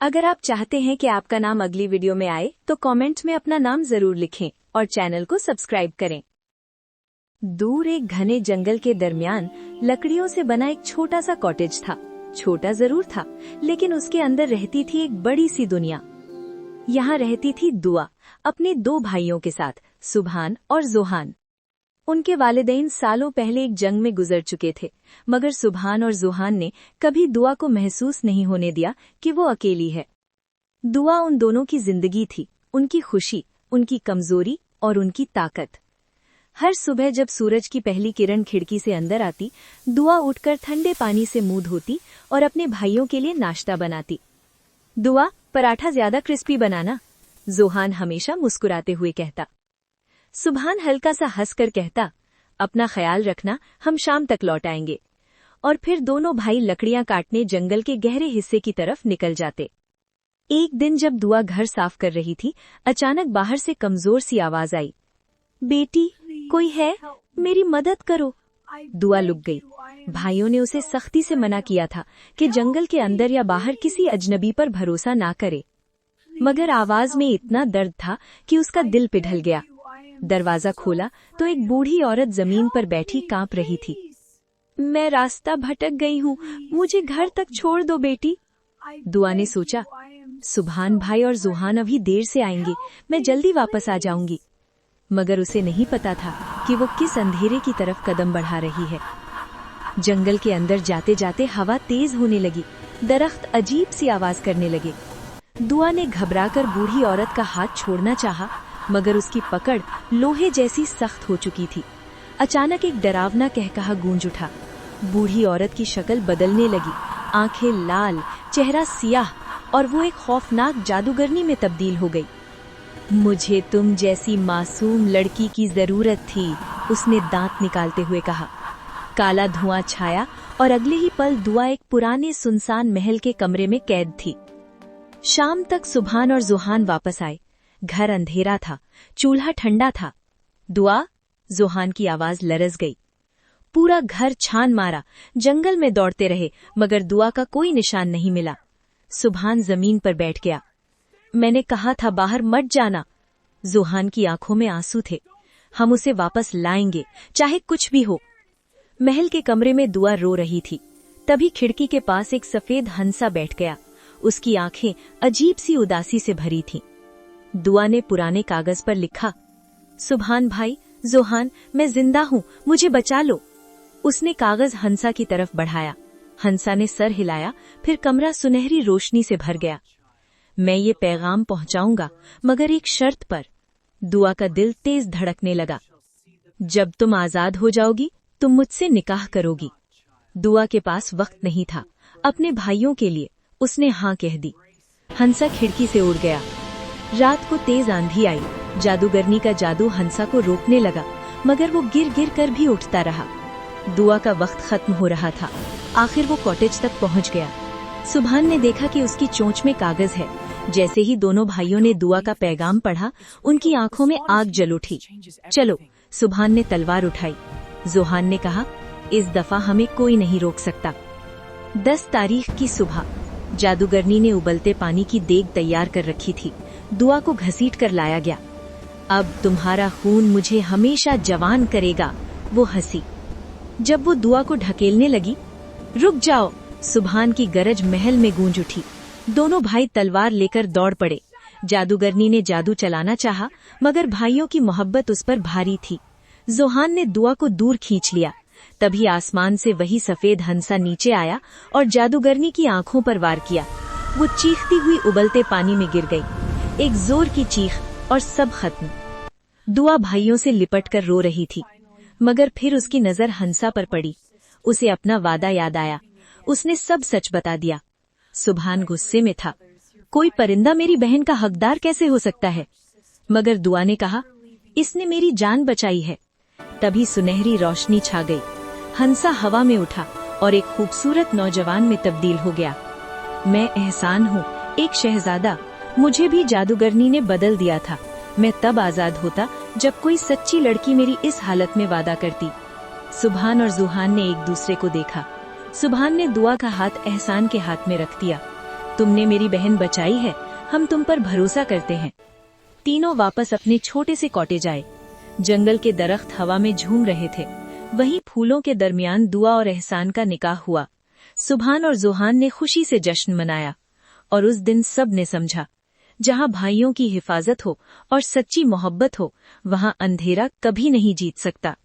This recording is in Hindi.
अगर आप चाहते हैं कि आपका नाम अगली वीडियो में आए तो कमेंट में अपना नाम जरूर लिखें और चैनल को सब्सक्राइब करें। दूर एक घने जंगल के दरमियान लकड़ियों से बना एक छोटा सा कॉटेज था। छोटा जरूर था, लेकिन उसके अंदर रहती थी एक बड़ी सी दुनिया। यहाँ रहती थी दुआ अपने 2 भाइयों के साथ, सुभान और जोहान। उनके वालिदैन सालों पहले एक जंग में गुजर चुके थे, मगर सुभान और जोहान ने कभी दुआ को महसूस नहीं होने दिया कि वो अकेली है। दुआ उन दोनों की जिंदगी थी, उनकी खुशी, उनकी कमजोरी और उनकी ताकत। हर सुबह जब सूरज की पहली किरण खिड़की से अंदर आती, दुआ उठकर ठंडे पानी से मुंह धोती और अपने भाइयों के लिए नाश्ता बनाती। दुआ, पराठा ज्यादा क्रिस्पी बनाना, जोहान हमेशा मुस्कुराते हुए कहता। सुभान हल्का सा हंसकर कहता, अपना ख्याल रखना, हम शाम तक लौट आएंगे। और फिर दोनों भाई लकड़ियां काटने जंगल के गहरे हिस्से की तरफ निकल जाते। एक दिन जब दुआ घर साफ कर रही थी, अचानक बाहर से कमजोर सी आवाज आई, बेटी, कोई है? मेरी मदद करो। दुआ लुक गई। भाइयों ने उसे सख्ती से मना किया था कि जंगल के अंदर या बाहर किसी अजनबी पर भरोसा ना करे, मगर आवाज में इतना दर्द था कि उसका दिल पिघल गया। दरवाजा खोला तो एक बूढ़ी औरत जमीन पर बैठी कांप रही थी। मैं रास्ता भटक गई हूँ, मुझे घर तक छोड़ दो बेटी। दुआ ने सोचा, सुभान भाई और जोहान अभी देर से आएंगे, मैं जल्दी वापस आ जाऊंगी। मगर उसे नहीं पता था कि वो किस अंधेरे की तरफ कदम बढ़ा रही है। जंगल के अंदर जाते जाते हवा तेज होने लगी, दरख्त अजीब सी आवाज करने लगे। दुआ ने घबराकर बूढ़ी औरत का हाथ छोड़ना चाहा, मगर उसकी पकड़ लोहे जैसी सख्त हो चुकी थी। अचानक एक डरावना कहकहा गूंज उठा। बूढ़ी औरत की शक्ल बदलने लगी, आंखें लाल, चेहरा सियाह, और वो एक खौफनाक जादूगरनी में तब्दील हो गई। मुझे तुम जैसी मासूम लड़की की जरूरत थी, उसने दांत निकालते हुए कहा। काला धुआं छाया और अगले ही पल दुआ एक पुराने सुनसान महल के कमरे में कैद थी। शाम तक सुभान और जोहान वापस आए। घर अंधेरा था, चूल्हा ठंडा था। दुआ, जोहान की आवाज लरज गई। पूरा घर छान मारा, जंगल में दौड़ते रहे, मगर दुआ का कोई निशान नहीं मिला। सुभान जमीन पर बैठ गया। मैंने कहा था बाहर मत जाना। जोहान की आंखों में आंसू थे। हम उसे वापस लाएंगे, चाहे कुछ भी हो। महल के कमरे में दुआ रो रही थी। तभी खिड़की के पास एक सफेद हंसा बैठ गया। उसकी आंखें अजीब सी उदासी से भरी थीं। दुआ ने पुराने कागज पर लिखा, सुभान भाई, जोहान, मैं जिंदा हूँ, मुझे बचा लो। उसने कागज हंसा की तरफ बढ़ाया। हंसा ने सर हिलाया, फिर कमरा सुनहरी रोशनी से भर गया। मैं ये पैगाम पहुंचाऊंगा, मगर एक शर्त पर। दुआ का दिल तेज धड़कने लगा। जब तुम आजाद हो जाओगी, तुम मुझसे निकाह करोगी। दुआ के पास वक्त नहीं था। अपने भाइयों के लिए उसने हाँ कह दी। हंसा खिड़की से उड़ गया। रात को तेज आंधी आई। जादूगरनी का जादू हंसा को रोकने लगा, मगर वो गिर गिर कर भी उठता रहा। दुआ का वक्त खत्म हो रहा था। आखिर वो कॉटेज तक पहुंच गया। सुभान ने देखा कि उसकी चोंच में कागज है। जैसे ही दोनों भाइयों ने दुआ का पैगाम पढ़ा, उनकी आंखों में आग जल उठी। चलो, सुभान ने तलवार उठाई। जोहान ने कहा, इस दफा हमें कोई नहीं रोक सकता। 10 तारीख की सुबह जादूगरनी ने उबलते पानी की देग तैयार कर रखी थी। दुआ को घसीट कर लाया गया। अब तुम्हारा खून मुझे हमेशा जवान करेगा, वो हंसी। जब वो दुआ को ढकेलने लगी, रुक जाओ, सुभान की गरज महल में गूंज उठी। दोनों भाई तलवार लेकर दौड़ पड़े। जादूगरनी ने जादू चलाना चाहा, मगर भाइयों की मोहब्बत उस पर भारी थी। जोहान ने दुआ को दूर खींच लिया। तभी आसमान से वही सफेद हंसा नीचे आया और जादूगरनी की आंखों पर वार किया। वो चीखती हुई उबलते पानी में गिर गई। एक जोर की चीख और सब खत्म। दुआ भाइयों से लिपट कर रो रही थी, मगर फिर उसकी नजर हंसा पर पड़ी। उसे अपना वादा याद आया। उसने सब सच बता दिया। सुभान गुस्से में था। कोई परिंदा मेरी बहन का हकदार कैसे हो सकता है? मगर दुआ ने कहा, इसने मेरी जान बचाई है। तभी सुनहरी रोशनी छा गई। हंसा हवा में उठा और एक खूबसूरत नौजवान में तब्दील हो गया। मैं एहसान हूँ, एक शहजादा। मुझे भी जादूगरनी ने बदल दिया था। मैं तब आजाद होता जब कोई सच्ची लड़की मेरी इस हालत में वादा करती। सुभान और जोहान ने एक दूसरे को देखा। सुभान ने दुआ का हाथ एहसान के हाथ में रख दिया। तुमने मेरी बहन बचाई है, हम तुम पर भरोसा करते हैं। तीनों वापस अपने छोटे से कॉटेज आए। जंगल के दरख्त हवा में झूम रहे थे। वहीं फूलों के दरमियान दुआ और एहसान का निकाह हुआ। सुभान और जोहान ने खुशी से जश्न मनाया और उस दिन सब ने समझा, जहां भाइयों की हिफाजत हो और सच्ची मोहब्बत हो, वहां अंधेरा कभी नहीं जीत सकता।